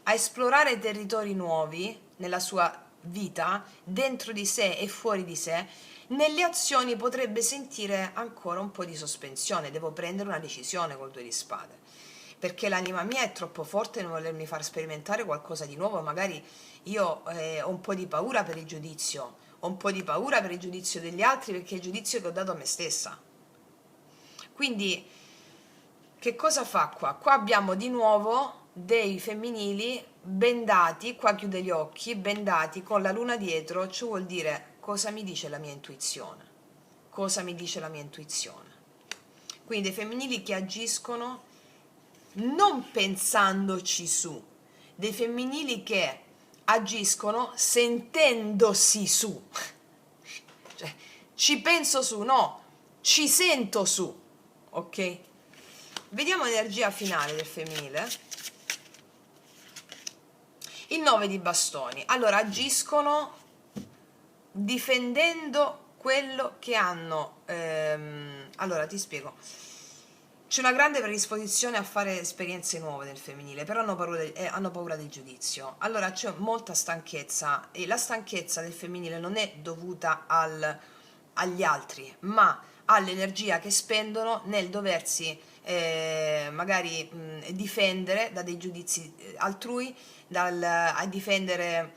a esplorare territori nuovi nella sua vita, dentro di sé e fuori di sé. Nelle azioni potrebbe sentire ancora un po' di sospensione, devo prendere una decisione col 2 di spade, perché l'anima mia è troppo forte nel volermi far sperimentare qualcosa di nuovo, magari io ho un po' di paura per il giudizio, ho un po' di paura per il giudizio degli altri, perché è il giudizio che ho dato a me stessa. Quindi che cosa fa qua? Qua abbiamo di nuovo dei femminili bendati, qua chiude gli occhi, bendati con la luna dietro, ciò vuol dire cosa mi dice la mia intuizione, cosa mi dice la mia intuizione. Quindi dei femminili che agiscono non pensandoci su, dei femminili che agiscono sentendosi su, cioè ci penso su, no, ci sento su, ok? Vediamo l'energia finale del femminile. Il 9 di bastoni. Allora, agiscono difendendo quello che hanno. Allora, ti spiego. C'è una grande predisposizione a fare esperienze nuove nel femminile, però hanno paura del giudizio. Allora c'è molta stanchezza e la stanchezza del femminile non è dovuta agli altri, ma all'energia che spendono nel doversi magari difendere da dei giudizi altrui, a difendere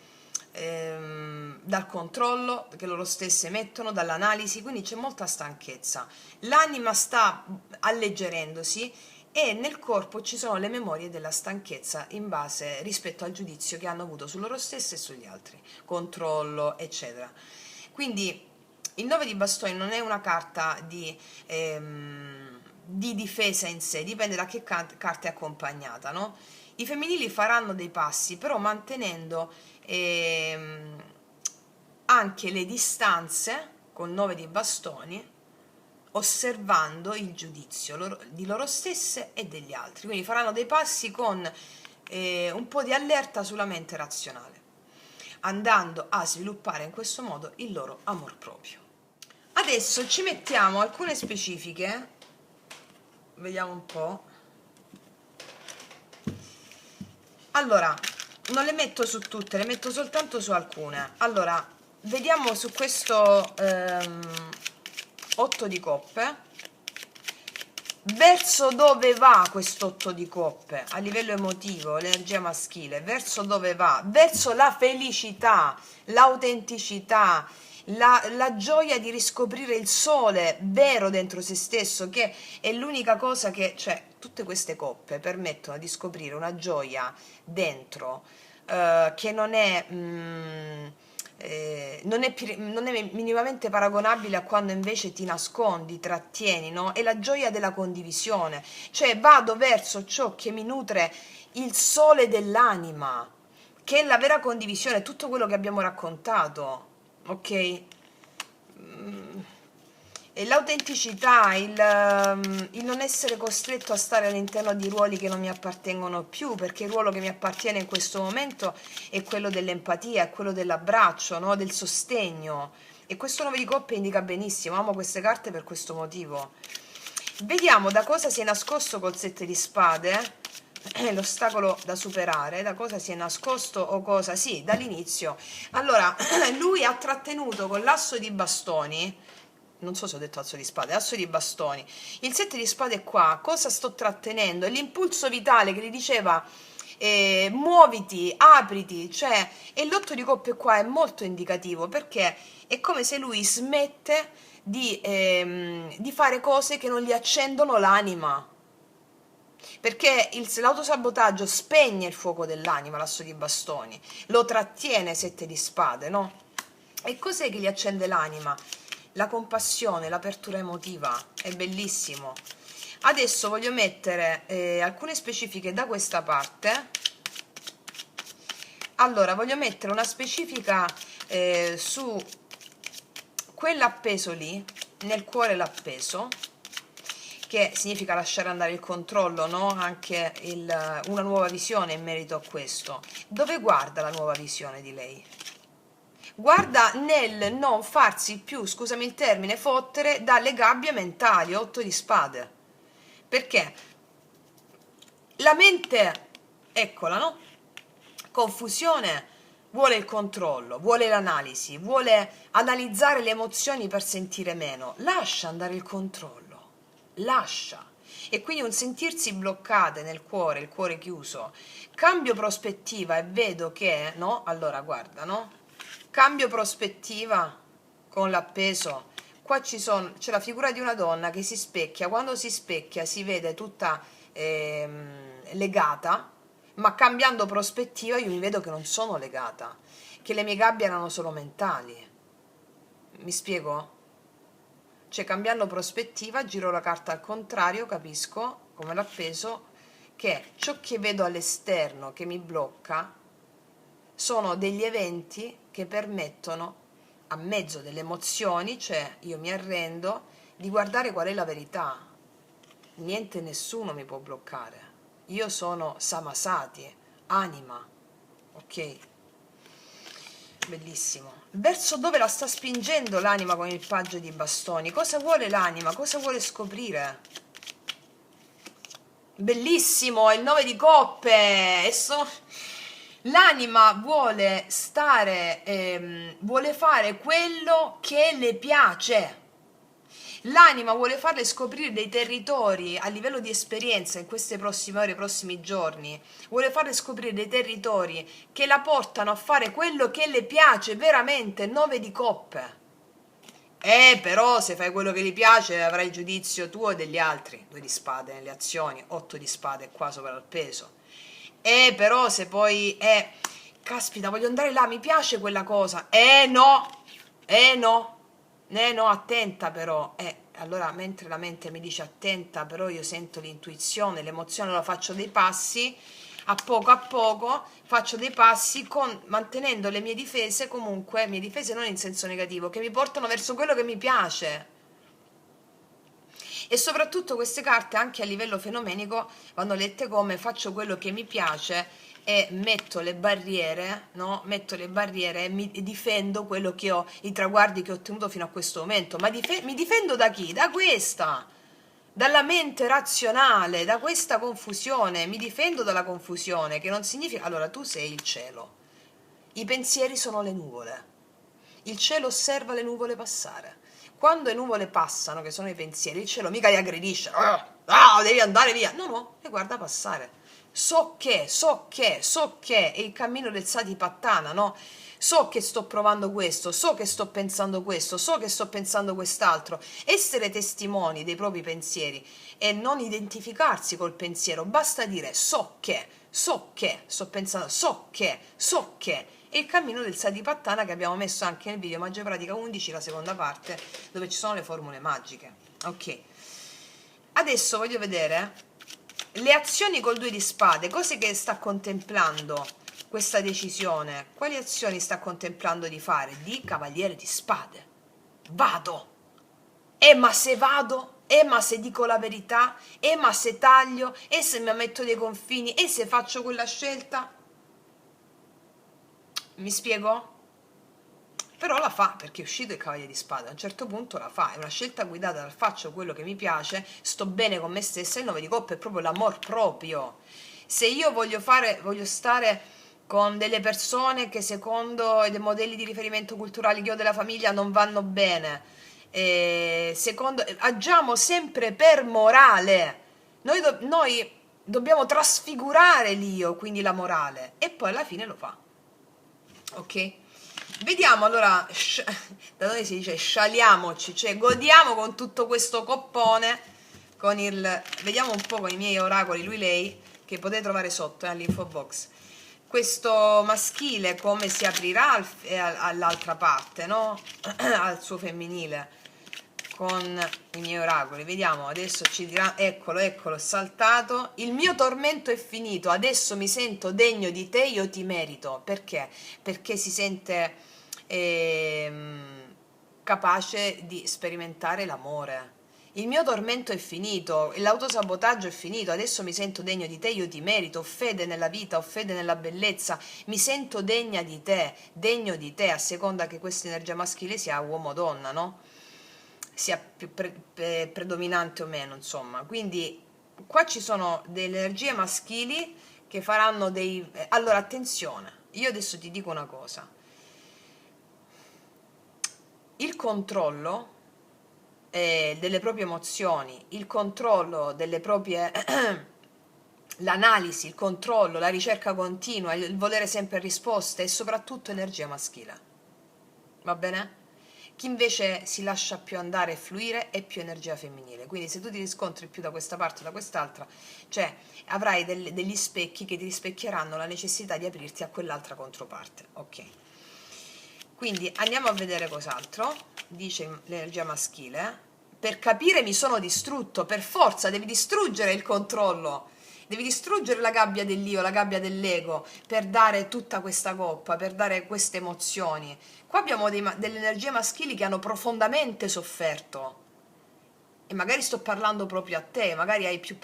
dal controllo che loro stesse mettono, dall'analisi, quindi c'è molta stanchezza. L'anima sta alleggerendosi e nel corpo ci sono le memorie della stanchezza in base rispetto al giudizio che hanno avuto su loro stesse e sugli altri, controllo, eccetera. Quindi il 9 di bastoni non è una carta di difesa in sé, dipende da che carta è accompagnata, no? I femminili faranno dei passi, però mantenendo anche le distanze col 9 di bastoni, osservando il giudizio di loro stesse e degli altri. Quindi faranno dei passi con un po' di allerta sulla mente razionale, andando a sviluppare in questo modo il loro amor proprio. Adesso ci mettiamo alcune specifiche, vediamo un po'. Allora, non le metto su tutte, le metto soltanto su alcune. Allora, vediamo su questo 8 di coppe. Verso dove va questo 8 di coppe? A livello emotivo, l'energia maschile, verso dove va? Verso la felicità, l'autenticità, la gioia di riscoprire il sole vero dentro se stesso, che è l'unica cosa che, cioè, tutte queste coppe permettono di scoprire una gioia dentro che non è minimamente paragonabile a quando invece ti nascondi, trattieni, no? È la gioia della condivisione, cioè vado verso ciò che mi nutre il sole dell'anima, che è la vera condivisione, tutto quello che abbiamo raccontato, ok? l'autenticità, il non essere costretto a stare all'interno di ruoli che non mi appartengono più, perché il ruolo che mi appartiene in questo momento è quello dell'empatia, è quello dell'abbraccio, no? Del sostegno. E questo 9 di coppe indica benissimo, amo queste carte per questo motivo. Vediamo da cosa si è nascosto col 7 di spade, l'ostacolo da superare, da cosa si è nascosto o cosa, sì, dall'inizio. Allora, lui ha trattenuto con l'asso di bastoni, non so se ho detto asso di spade, asso di bastoni, il 7 di spade è qua, cosa sto trattenendo? È l'impulso vitale che gli diceva muoviti, apriti, cioè, e l'8 di coppe qua è molto indicativo, perché è come se lui smette di fare cose che non gli accendono l'anima, perché l'autosabotaggio spegne il fuoco dell'anima, l'asso di bastoni, lo trattiene 7 di spade, no? E cos'è che gli accende l'anima? La compassione, l'apertura emotiva, è bellissimo. Adesso voglio mettere alcune specifiche da questa parte. Allora, voglio mettere una specifica su quell'appeso lì, nel cuore l'appeso, che significa lasciare andare il controllo, no? Anche una nuova visione in merito a questo. Dove guarda la nuova visione di lei? Guarda nel non farsi più, scusami il termine, fottere dalle gabbie mentali, 8 di spade. Perché la mente, eccola, no? Confusione, vuole il controllo, vuole l'analisi, vuole analizzare le emozioni per sentire meno. Lascia andare il controllo, lascia. E quindi un sentirsi bloccate nel cuore, il cuore chiuso. Cambio prospettiva e vedo che, no? Allora, guarda, no? Cambio prospettiva con l'appeso. Qua c'è la figura di una donna che si specchia. Quando si specchia si vede tutta legata, ma cambiando prospettiva io mi vedo che non sono legata, che le mie gabbie erano solo mentali. Mi spiego? Cioè, cambiando prospettiva, giro la carta al contrario, capisco, come l'appeso, che ciò che vedo all'esterno che mi blocca sono degli eventi che permettono, a mezzo delle emozioni, cioè io mi arrendo, di guardare qual è la verità. Niente, nessuno mi può bloccare. Io sono Samasati, anima, ok? Bellissimo. Verso dove la sta spingendo l'anima con il paggio di bastoni? Cosa vuole l'anima? Cosa vuole scoprire? Bellissimo, è il 9 di coppe. L'anima vuole stare, vuole fare quello che le piace. L'anima vuole farle scoprire dei territori a livello di esperienza in queste prossime ore, prossimi giorni. Vuole farle scoprire dei territori che la portano a fare quello che le piace veramente, 9 di coppe. Però se fai quello che gli piace avrai il giudizio tuo e degli altri. 2 di spade nelle azioni, 8 di spade qua sopra il peso. Però se poi caspita, voglio andare là, mi piace quella cosa. No. No, attenta però. Allora, mentre la mente mi dice attenta, però io sento l'intuizione, l'emozione, allora faccio dei passi, a poco, faccio dei passi mantenendo le mie difese comunque, mie difese non in senso negativo, che mi portano verso quello che mi piace. E soprattutto queste carte anche a livello fenomenico vanno lette come faccio quello che mi piace e metto le barriere, no? Metto le barriere e mi difendo quello che ho, i traguardi che ho ottenuto fino a questo momento. Ma mi difendo da chi? Da questa, dalla mente razionale, da questa confusione. Mi difendo dalla confusione, che non significa... Allora, tu sei il cielo, i pensieri sono le nuvole, il cielo osserva le nuvole passare. Quando le nuvole passano, che sono i pensieri, il cielo mica li aggredisce, devi andare via, no, le guarda passare. So che è il cammino del Satipattana, no? So che sto provando questo, so che sto pensando questo, so che sto pensando quest'altro. Essere testimoni dei propri pensieri e non identificarsi col pensiero, basta dire so che, sto pensando, so che, è il cammino del Satipattana che abbiamo messo anche nel video Magia Pratica 11, la seconda parte, dove ci sono le formule magiche. Ok, adesso voglio vedere le azioni col 2 di spade, cose che sta contemplando questa decisione. Quali azioni sta contemplando di fare? Di cavaliere di spade. vado. Ma se vado? Ma se dico la verità? Ma se taglio? E se mi metto dei confini? E se faccio quella scelta? Mi spiego? Però la fa, perché è uscito il Cavaliere di Spade, a un certo punto la fa, è una scelta guidata dal faccio quello che mi piace, sto bene con me stessa, il 9 di coppe è proprio l'amor proprio. Se io voglio stare con delle persone che secondo i modelli di riferimento culturali che ho della famiglia non vanno bene, agiamo sempre per morale, noi dobbiamo trasfigurare l'io, quindi la morale, e poi alla fine lo fa, ok? Vediamo allora, da noi si dice scialiamoci, cioè godiamo con tutto questo coppone, vediamo un po' con i miei oracoli, lui, lei, che potete trovare sotto all'info box. Questo maschile come si aprirà all'altra parte, no? Al suo femminile, con i miei oracoli. Vediamo, adesso ci dirà, eccolo, saltato. Il mio tormento è finito, adesso mi sento degno di te, io ti merito. Perché? Perché si sente capace di sperimentare l'amore. Il mio tormento è finito, l'autosabotaggio è finito, adesso mi sento degno di te, io ti merito, ho fede nella vita, ho fede nella bellezza, mi sento degna di te, degno di te, a seconda che questa energia maschile sia uomo o donna, no? Sia più predominante o meno, insomma. Quindi qua ci sono delle energie maschili che faranno dei... Allora, attenzione, io adesso ti dico una cosa. Il controllo delle proprie emozioni, il controllo delle proprie... l'analisi, il controllo, la ricerca continua, il volere sempre risposte e soprattutto energia maschile. Va bene? Chi invece si lascia più andare e fluire è più energia femminile. Quindi se tu ti riscontri più da questa parte o da quest'altra, cioè avrai degli specchi che ti rispecchieranno la necessità di aprirti a quell'altra controparte. Ok. Quindi andiamo a vedere cos'altro dice l'energia maschile. Per capire mi sono distrutto, per forza devi distruggere il controllo, devi distruggere la gabbia dell'io, la gabbia dell'ego, per dare tutta questa coppa, per dare queste emozioni. Qua abbiamo delle energie maschili che hanno profondamente sofferto, e magari sto parlando proprio a te, magari hai più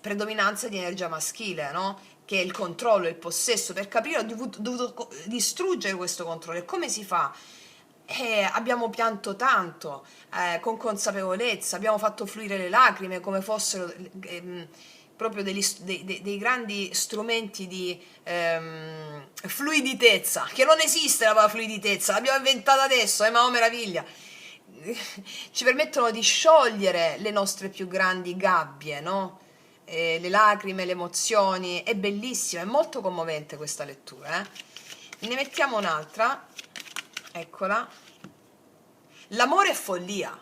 predominanza di energia maschile, no? Che è il controllo, il possesso. Per capire ho dovuto distruggere questo controllo. E come si fa? Abbiamo pianto tanto, con consapevolezza, abbiamo fatto fluire le lacrime come fossero proprio dei grandi strumenti di fluiditezza, che non esiste la parola fluiditezza, l'abbiamo inventata adesso, ma oh meraviglia! Ci permettono di sciogliere le nostre più grandi gabbie, no? Le lacrime, le emozioni, è bellissima, è molto commovente questa lettura, Ne mettiamo un'altra, eccola. L'amore è follia,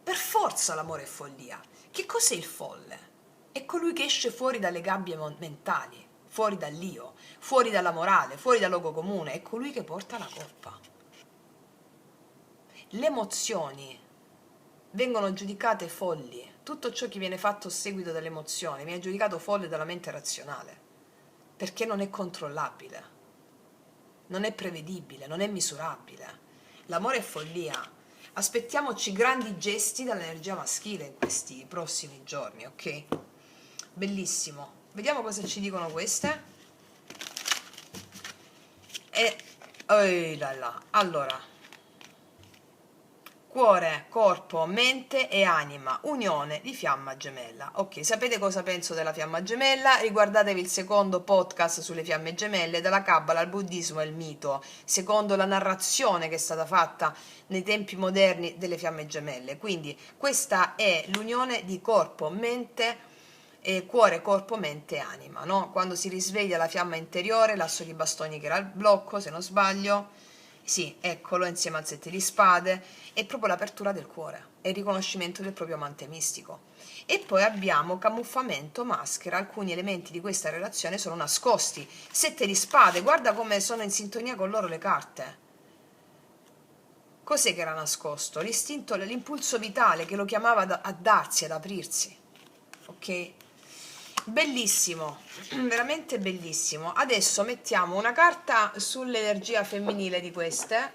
per forza l'amore è follia. Che cos'è il folle? È colui che esce fuori dalle gabbie mentali, fuori dall'io, fuori dalla morale, fuori dal luogo comune, è colui che porta la coppa. Le emozioni vengono giudicate folli, tutto ciò che viene fatto a seguito delle emozioni viene giudicato folle dalla mente razionale, perché non è controllabile, non è prevedibile, non è misurabile. L'amore è follia. Aspettiamoci grandi gesti dall'energia maschile in questi prossimi giorni, ok? Bellissimo. Vediamo cosa ci dicono queste. Oh là là. Allora, cuore, corpo, mente e anima, unione di fiamma gemella. Ok, sapete cosa penso della fiamma gemella? Riguardatevi il secondo podcast sulle fiamme gemelle, dalla Kabbala al buddismo e il mito, secondo la narrazione che è stata fatta nei tempi moderni delle fiamme gemelle. Quindi questa è l'unione di corpo, mente, cuore, corpo, mente e anima, no? Quando si risveglia la fiamma interiore, l'asso di bastoni che era il blocco, se non sbaglio, sì, eccolo, insieme al sette di spade, è proprio l'apertura del cuore, è il riconoscimento del proprio amante mistico. E poi abbiamo camuffamento, maschera, alcuni elementi di questa relazione sono nascosti. Sette di spade, guarda come sono in sintonia con loro le carte. Cos'è che era nascosto? L'istinto, l'impulso vitale che lo chiamava a darsi, ad aprirsi. Ok? Bellissimo, veramente bellissimo. Adesso mettiamo una carta sull'energia femminile di queste.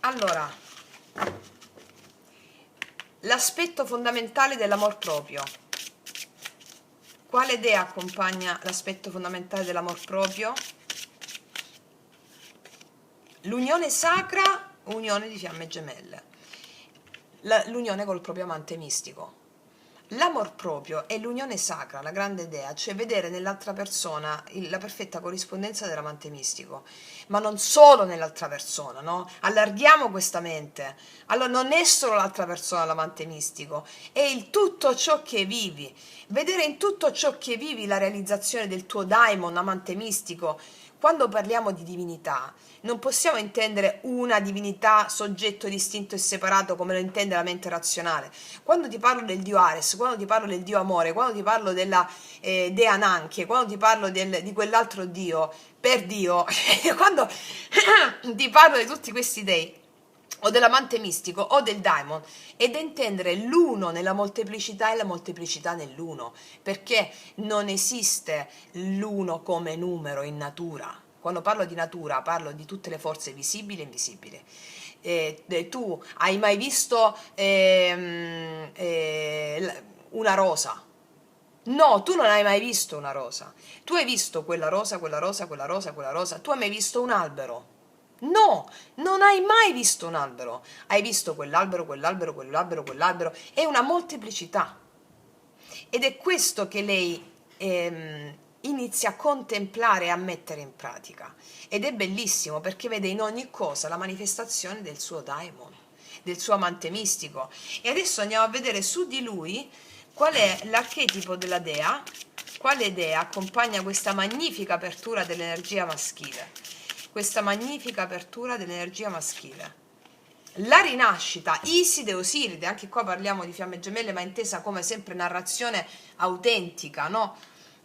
Allora, l'aspetto fondamentale dell'amor proprio. Quale dea accompagna l'aspetto fondamentale dell'amor proprio? L'unione sacra, unione di fiamme gemelle. L'unione col proprio amante mistico. L'amor proprio è l'unione sacra, la grande dea, cioè vedere nell'altra persona la perfetta corrispondenza dell'amante mistico, ma non solo nell'altra persona, no? Allarghiamo questa mente. Allora non è solo l'altra persona l'amante mistico, è il tutto ciò che vivi. Vedere in tutto ciò che vivi la realizzazione del tuo daimon, amante mistico. Quando parliamo di divinità, non possiamo intendere una divinità, soggetto distinto e separato come lo intende la mente razionale. Quando ti parlo del dio Ares, quando ti parlo del dio amore, quando ti parlo della dea Nanchie, quando ti parlo di quell'altro dio, per Dio, quando ti parlo di tutti questi dei, o dell'amante mistico o del daimon, ed intendere l'uno nella molteplicità e la molteplicità nell'uno, perché non esiste l'uno come numero in natura. Quando parlo di natura parlo di tutte le forze visibili e invisibili. Tu hai mai visto una rosa? No, tu non hai mai visto una rosa. Tu hai visto quella rosa, quella rosa, quella rosa, quella rosa. Tu hai mai visto un albero? No, non hai mai visto un albero. Hai visto quell'albero, quell'albero, quell'albero, quell'albero. È una molteplicità. Ed è questo che lei inizia a contemplare e a mettere in pratica. Ed è bellissimo perché vede in ogni cosa la manifestazione del suo daimon, del suo amante mistico. E adesso andiamo a vedere su di lui qual è l'archetipo della dea, quale dea accompagna questa magnifica apertura dell'energia maschile. Questa magnifica apertura dell'energia maschile. La rinascita, Iside e Osiride, anche qua parliamo di fiamme gemelle ma intesa come sempre narrazione autentica, no?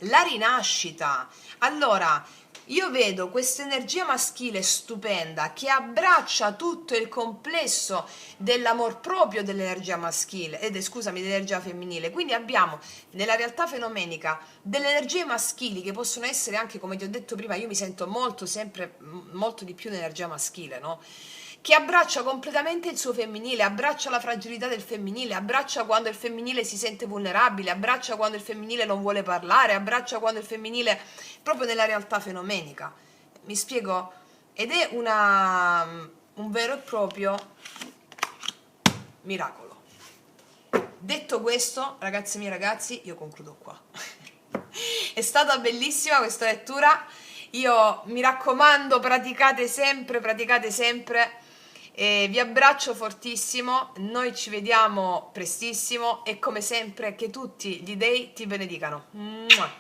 La rinascita. Allora, io vedo questa energia maschile stupenda che abbraccia tutto il complesso dell'amor proprio dell'energia maschile, scusami, dell'energia femminile. Quindi abbiamo nella realtà fenomenica delle energie maschili che possono essere anche, come ti ho detto prima, io mi sento molto, sempre molto di più l'energia maschile, no? Che abbraccia completamente il suo femminile, abbraccia la fragilità del femminile, abbraccia quando il femminile si sente vulnerabile, abbraccia quando il femminile non vuole parlare, abbraccia quando il femminile, proprio nella realtà fenomenica. Mi spiego? Ed è un vero e proprio miracolo. Detto questo, ragazzi miei ragazzi, io concludo qua. È stata bellissima questa lettura. Io mi raccomando, praticate sempre, praticate sempre. Vi abbraccio fortissimo, noi ci vediamo prestissimo e come sempre che tutti gli dei ti benedicano. Mua.